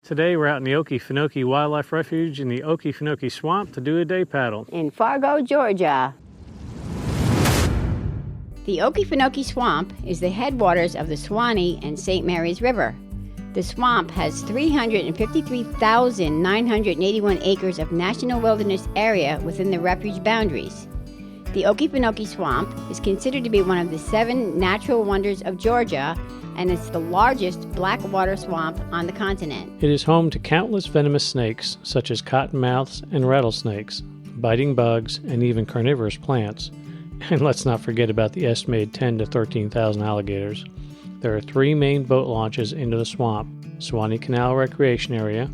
Today we're out in the Okefenokee Wildlife Refuge in the Okefenokee Swamp to do a day paddle. In Fargo, Georgia. The Okefenokee Swamp is the headwaters of the Suwannee and St. Mary's River. The swamp has 353,981 acres of national wilderness area within the refuge boundaries. The Okefenokee Swamp is considered to be one of the 7 natural wonders of Georgia, and it's the largest black water swamp on the continent. It is home to countless venomous snakes, such as cottonmouths and rattlesnakes, biting bugs, and even carnivorous plants. And let's not forget about the estimated 10,000 to 13,000 alligators. There are 3 main boat launches into the swamp: Suwannee Canal Recreation Area,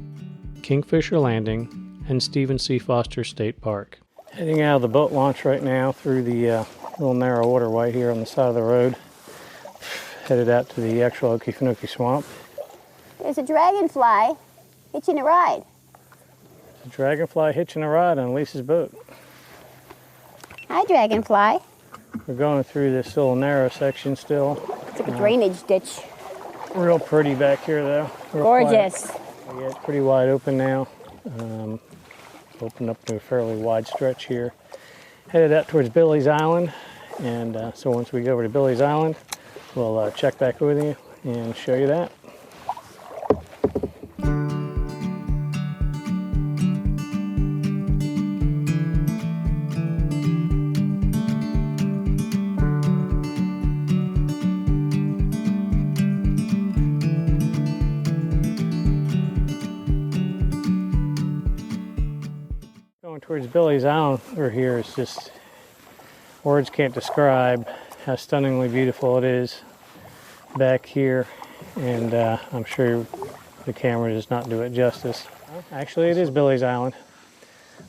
Kingfisher Landing, and Stephen C. Foster State Park. Heading out of the boat launch right now through the little narrow waterway here on the side of the road. Headed out to the actual Okefenokee Swamp. There's a dragonfly hitching a ride. A dragonfly hitching a ride on Lisa's boat. Hi, dragonfly. We're going through this little narrow section still. It's like a drainage ditch. Real pretty back here though. Gorgeous. Yeah, it's pretty wide open now. Opened up to a fairly wide stretch here. Headed out towards Billy's Island. And so once we go over to Billy's Island, we'll check back with you and show you that. Going towards Billy's Island over here is just, words can't describe how stunningly beautiful it is back here, and I'm sure the camera does not do it justice. Actually, it is Billy's Island.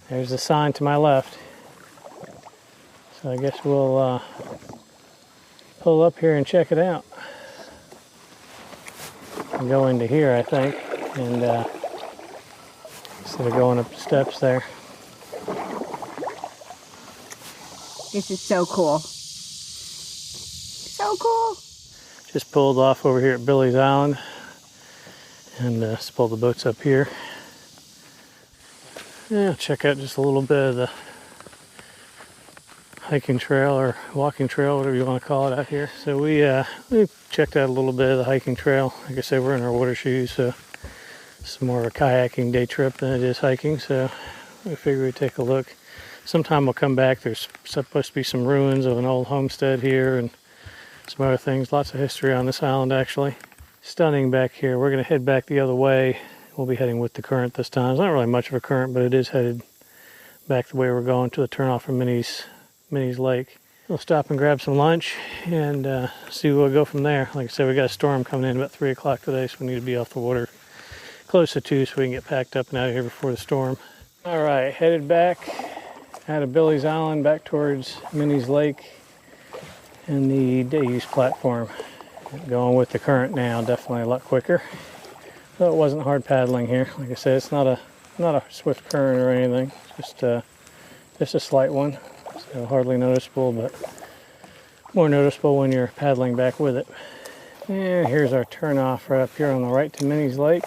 There's the sign to my left. So I guess we'll pull up here and check it out. And go into here, I think, and instead of going up the steps there. This is so cool. So cool. Just pulled off over here at Billy's Island, and just pulled the boats up here. Yeah, check out just a little bit of the hiking trail or walking trail, whatever you want to call it, out here. So we checked out a little bit of the hiking trail. Like I said, we're in our water shoes, so it's more of a kayaking day trip than it is hiking. So we figured we'd take a look. Sometime we'll come back. There's supposed to be some ruins of an old homestead here and some other things. Lots of history on this island, actually. Stunning back here. We're going to head back the other way. We'll be heading with the current this time. It's not really much of a current, but it is headed back the way we're going to the turnoff from Minnie's Lake. We'll stop and grab some lunch and see where we'll go from there. Like I said, we got a storm coming in about 3 o'clock today, so we need to be off the water close to 2 so we can get packed up and out of here before the storm. All right, headed back out of Billy's Island back towards Minnie's Lake and the day use platform. Going with the current now, definitely a lot quicker. Though it wasn't hard paddling here. Like I said, it's not a swift current or anything. Just a slight one. So hardly noticeable, but more noticeable when you're paddling back with it. And here's our turnoff right up here on the right to Minnie's Lake.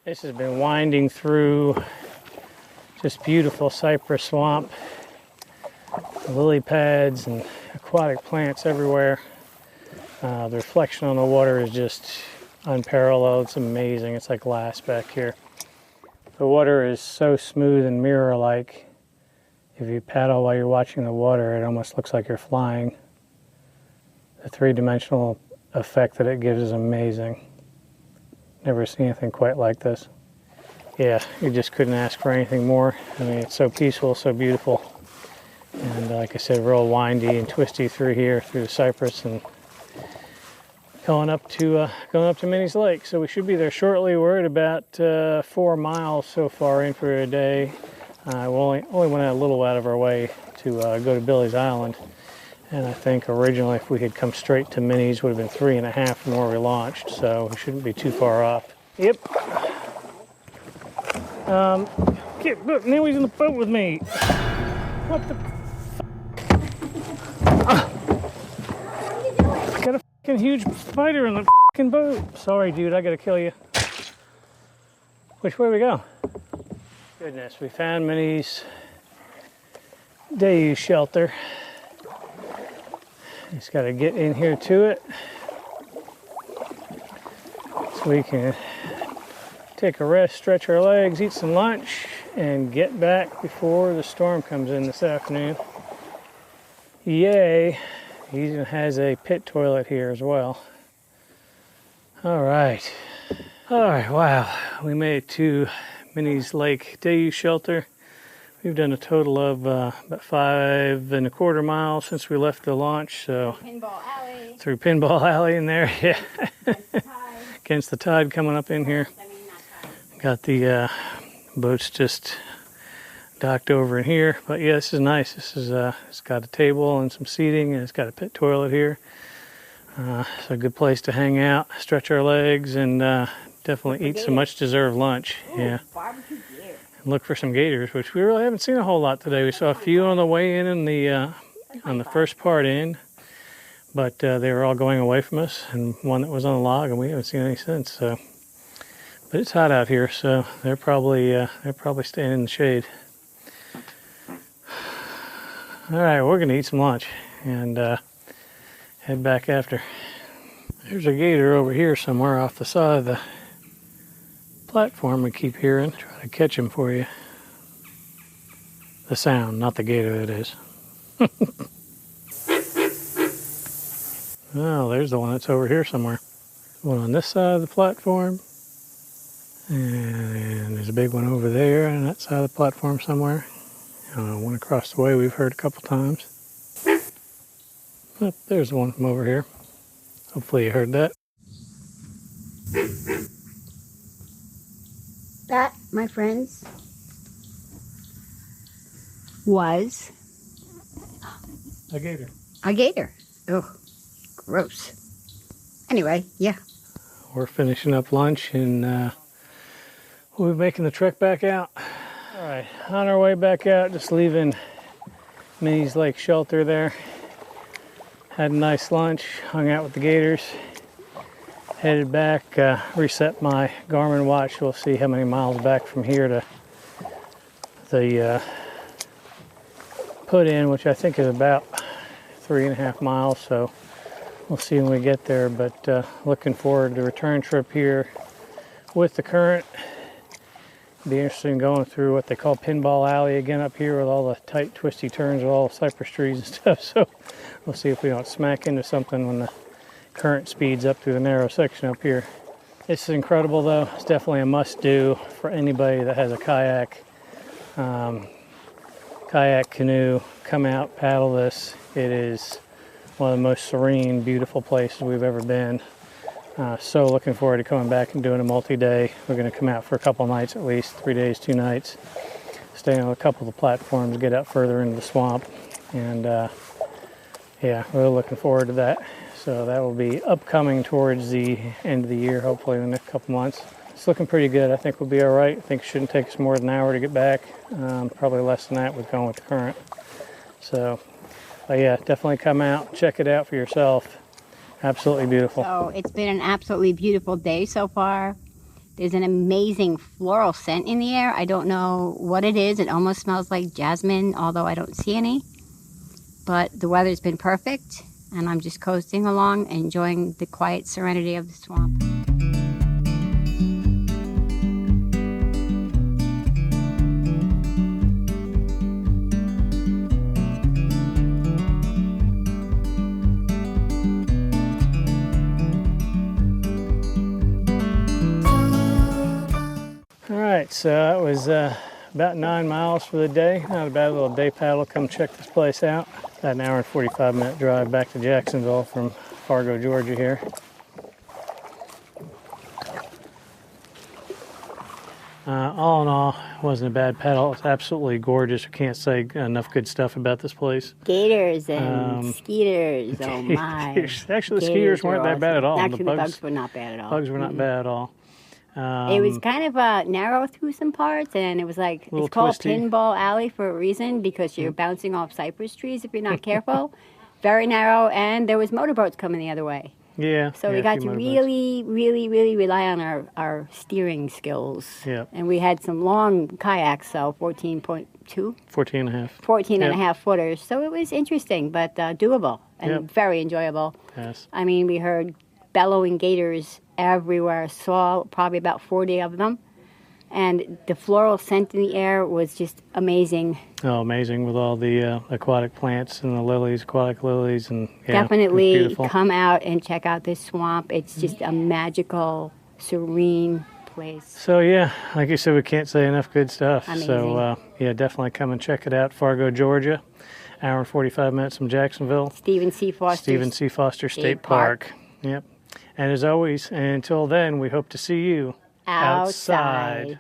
This has been winding through just beautiful cypress swamp, lily pads and aquatic plants everywhere. The reflection on the water is just unparalleled. It's amazing. It's like glass back here. The water is so smooth and mirror-like. If you paddle while you're watching the water, it almost looks like you're flying. The 3-dimensional effect that it gives is amazing. Never seen anything quite like this. Yeah, you just couldn't ask for anything more. I mean, it's so peaceful, so beautiful. And like I said, real windy and twisty through here, through the cypress, and going up to Minnie's Lake. So we should be there shortly. We're at about 4 miles so far in for a day. We only went a little out of our way to go to Billy's Island. And I think originally if we had come straight to Minnie's, would have been 3.5 from where we launched, so we shouldn't be too far off. Yep. Look, now he's in the boat with me. What the Got a fucking huge spider in the fucking boat. Sorry, dude, I gotta kill you. Which way we go? Goodness, we found Minnie's day use shelter. Just gotta get in here to it so we can take a rest, stretch our legs, eat some lunch, and get back before the storm comes in this afternoon. Yay! He even has a pit toilet here as well. All right, wow. We made it to Minnie's Lake Day Use Shelter. We've done a total of about 5.25 miles since we left the launch. So Pinball Alley. Through Pinball Alley in there, yeah. Against the tide coming up in here. Got the boats just docked over in here. But yeah, this is nice. This is it's got a table and some seating, and it's got a pit toilet here. It's a good place to hang out, stretch our legs, and definitely eat some much deserved lunch. Ooh, yeah. Barbecue deer. And look for some gators, which we really haven't seen a whole lot today. We saw a few on the way in the on the first part in, but they were all going away from us, and one that was on the log, and we haven't seen any since. So, but it's hot out here, so they're probably staying in the shade. All right, we're gonna eat some lunch and head back after. There's a gator over here somewhere off the side of the platform we keep hearing. Try to catch him for you. The sound, not the gator, that is. Oh, there's the one that's over here somewhere. One on this side of the platform. And there's a big one over there on that side of the platform somewhere. One across the way we've heard a couple times. Oh, there's one from over here. Hopefully you heard that. That, my friends, was a gator. A gator. Oh, gross. Anyway, yeah. We're finishing up lunch and we'll be making the trek back out. All right, on our way back out, just leaving Minnie's Lake Shelter there. Had a nice lunch, hung out with the gators. Headed back, reset my Garmin watch. We'll see how many miles back from here to the put in, which I think is about 3.5 miles. So we'll see when we get there. But looking forward to the return trip here with the current. Be interesting going through what they call Pinball Alley again up here with all the tight, twisty turns with all the cypress trees and stuff. So we'll see if we don't smack into something when the current speeds up through the narrow section up here. This is incredible though. It's definitely a must-do for anybody that has a kayak, canoe. Come out, paddle this. It is one of the most serene, beautiful places we've ever been. So looking forward to coming back and doing a multi-day. We're going to come out for a couple nights at least, 3 days, 2 nights. Stay on a couple of the platforms, get out further into the swamp. And yeah, really looking forward to that. So that will be upcoming towards the end of the year, hopefully in the next couple months. It's looking pretty good. I think we'll be all right. I think it shouldn't take us more than an hour to get back. Probably less than that with going with the current. So, but yeah, definitely come out, check it out for yourself. Absolutely beautiful. So it's been an absolutely beautiful day so far. There's an amazing floral scent in the air. I don't know what it is. It almost smells like jasmine, although I don't see any. But the weather's been perfect, and I'm just coasting along, enjoying the quiet serenity of the swamp. So that was about 9 miles for the day. Not a bad little day paddle. Come check this place out. About an hour and 45-minute drive back to Jacksonville from Fargo, Georgia here. All in all, it wasn't a bad paddle. It's absolutely gorgeous. I can't say enough good stuff about this place. Gators and skeeters. Oh my! Actually, the skeeters weren't that bad at all. Actually, the bugs were not bad at all. Bugs were not bad at all. It was kind of narrow through some parts, and it was like, it's called twisty. Pinball Alley for a reason, because you're bouncing off cypress trees if you're not careful. Very narrow, and there was motorboats coming the other way. Yeah. So yeah, we a got few to motorboats. really rely on our steering skills. Yeah. And we had some long kayaks, so 14.2, 14 and a half. 14 and a Yep. half footers. So it was interesting, but doable and Yep. very enjoyable. Yes. I mean, we heard bellowing gators everywhere, saw probably about 40 of them. And the floral scent in the air was just amazing. Oh, amazing with all the aquatic plants and the lilies, aquatic lilies, and yeah, it was Definitely beautiful. come out and check out this swamp. It's just a magical, serene place. So yeah, like you said, we can't say enough good stuff. Amazing. So yeah, definitely come and check it out. Fargo, Georgia, hour and 45 minutes from Jacksonville. Stephen C. Foster State Park. Yep. And as always, and until then, we hope to see you outside.